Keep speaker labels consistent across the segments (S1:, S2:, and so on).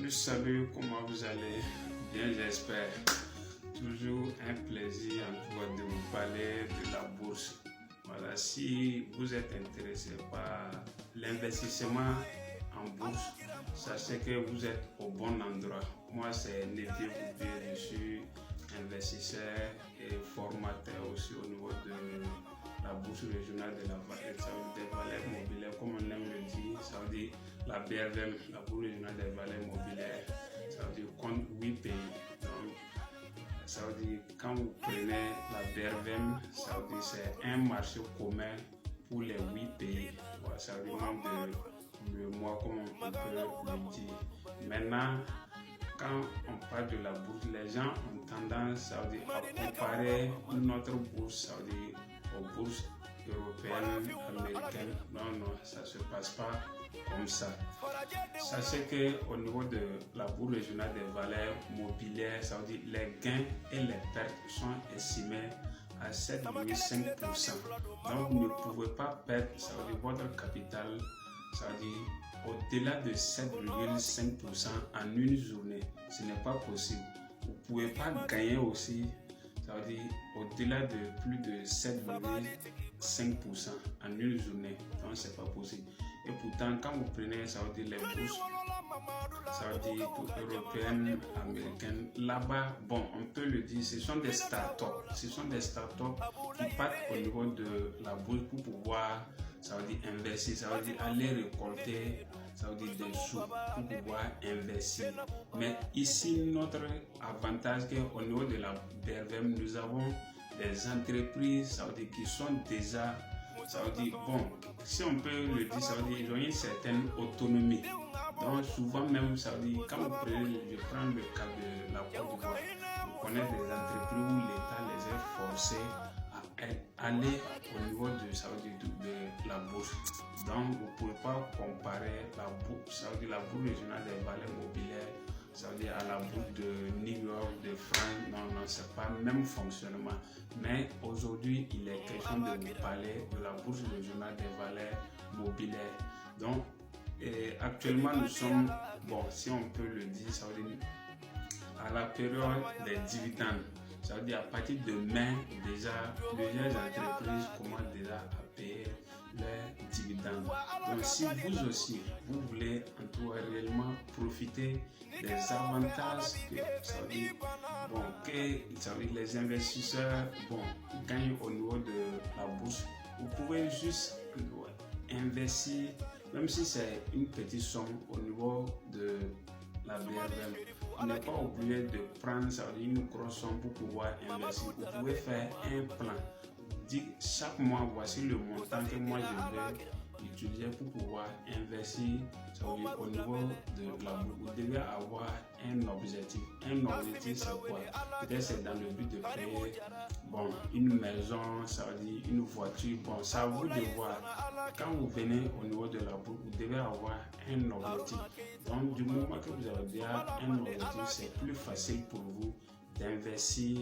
S1: Salut, comment vous allez? Bien, j'espère. Toujours un plaisir en tout cas de vous parler de la bourse. Voilà, si vous êtes intéressé par l'investissement en bourse, sachez que vous êtes au bon endroit. Moi, c'est Nevier Boubé, je suis investisseur et formateur aussi au niveau de la bourse régionale de la Vallée, ça veut dire des valeurs mobilières, comme on aime le dire, ça veut dire la BRVM, la bourse régionale des valeurs mobilières, ça veut dire compte 8 pays. Donc, ça veut dire quand vous prenez la BRVM, ça veut dire c'est un marché commun pour les 8 pays. Voilà, ça veut dire le mois, comme on peut le dire. Maintenant, quand on parle de la bourse, les gens ont tendance à comparer notre bourse, ça veut dire aux bourses européennes, américaines. Non, ça ne se passe pas comme ça. Sachez qu'au niveau de la bourse régionale des valeurs mobilières, ça veut dire les gains et les pertes sont estimés à 7,5%. Donc vous ne pouvez pas perdre, ça veut dire votre capital, ça veut dire au-delà de 7,5% en une journée. Ce n'est pas possible. Vous ne pouvez pas gagner aussi, ça veut dire au-delà de plus de 7,5% en une journée. Donc c'est pas possible. Et pourtant, quand vous prenez, ça veut dire les bourses, ça veut dire européennes, américaines, là-bas, bon, on peut le dire, ce sont des startups. Ce sont des startups qui partent au niveau de la bourse pour pouvoir, ça veut dire investir, ça veut dire aller récolter, ça veut dire des sous pour pouvoir investir. Mais ici, notre avantage est qu'au niveau de la BRVM, nous avons des entreprises, ça veut dire qui sont déjà, ça veut dire, bon, si on peut le dire, ça veut dire qu'ils ont une certaine autonomie. Donc souvent même, ça veut dire, quand vous prenez, je prends le cas de la Côte d'Ivoire, vous connaissez des entreprises où l'État les a forcés à aller au niveau de, ça veut dire, de la bourse. Donc vous ne pouvez pas comparer la bourse, ça veut dire la bourse régionale des valeurs mobilières, ça veut dire à la bourse de New York, de France. Non, c'est pas le même fonctionnement. Mais aujourd'hui, il est question de vous parler de la bourse régionale des valeurs mobilières. Donc, actuellement, nous sommes, bon, si on peut le dire, ça veut dire à la période des dividendes. Ça veut dire à partir de mai, déjà, plusieurs entreprises commencent déjà à payer leurs dividendes. Donc, si vous aussi, vous voulez en tout cas réellement profiter des avantages que, ça veut dire, bon, que ça veut dire les investisseurs gagnent au niveau de la bourse, vous pouvez juste investir, même si c'est une petite somme au niveau de la BRVM. Vous n'êtes pas obligé de prendre, ça veut dire, une grosse somme pour pouvoir investir. Vous pouvez faire un plan. Dites chaque mois, voici le montant que moi je vais utiliser pour pouvoir investir, ça veut dire, au niveau de la bourse. Vous devez avoir un objectif. Un objectif, c'est quoi? Peut-être c'est dans le but de payer une maison, ça veut dire une voiture. Bon, c'est à vous de voir. Quand vous venez au niveau de la bourse, vous devez avoir un objectif. Donc, du moment que vous avez déjà un objectif, c'est plus facile pour vous d'investir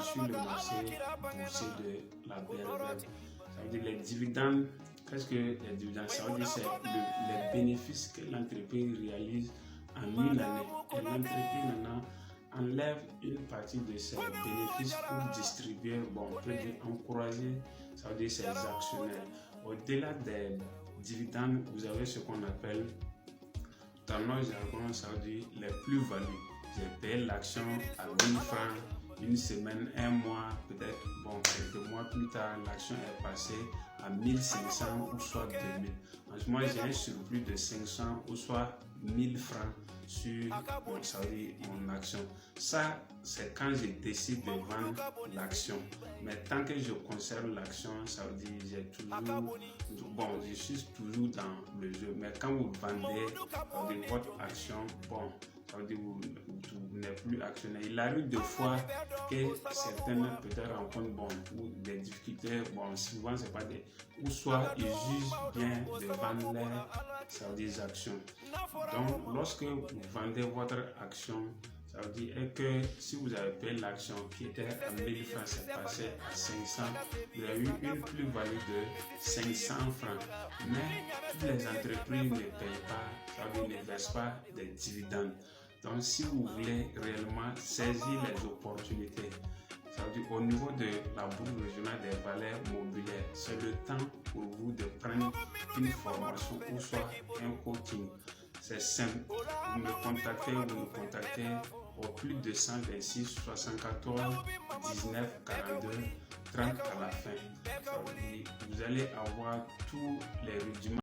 S1: sur le marché boursier de la BRVM. Ça veut dire les dividendes. Qu'est-ce que les dividendes? Ça veut dire c'est les bénéfices que l'entreprise réalise en une année. Et l'entreprise maintenant enlève une partie de ses bénéfices pour distribuer, on peut dire encourager, ça veut dire ses actionnaires. Au-delà des dividendes, vous avez ce qu'on appelle, dans nos jargon, ça veut dire les plus-values. J'ai payé l'action à 1000 francs, une semaine, un mois, peut-être, quelques mois plus tard, l'action est passée à 1500 ou soit 2000. En ce moment, j'ai un surplus de 500 ou soit 1000 francs sur ça veut dire, mon action. Ça, c'est quand je décide de vendre l'action. Mais tant que je conserve l'action, ça veut dire j'ai toujours, je suis toujours dans le jeu. Mais quand vous vendez votre action, ça veut dire vous n'êtes plus actionnaire. Il arrive des fois que certaines peut-être rencontrent des difficultés. Souvent c'est pas des, ou soit ils jugent bien de vendre leurs, ça veut dire, actions. Donc lorsque vous vendez votre action, Ça veut dire que si vous avez payé l'action qui était à 1000 francs, c'est passé à 500, vous avez eu une plus-value de 500 francs. Mais toutes les entreprises ne payent pas, ça veut dire ne versent pas des dividendes. Donc si vous voulez réellement saisir les opportunités, ça veut dire au niveau de la bourse régionale des valeurs mobilières, c'est le temps pour vous de prendre une formation ou soit un coaching. C'est simple, vous me contactez au plus de 126 74 19 42 30 à la fin. Ça veut dire vous allez avoir tous les rudiments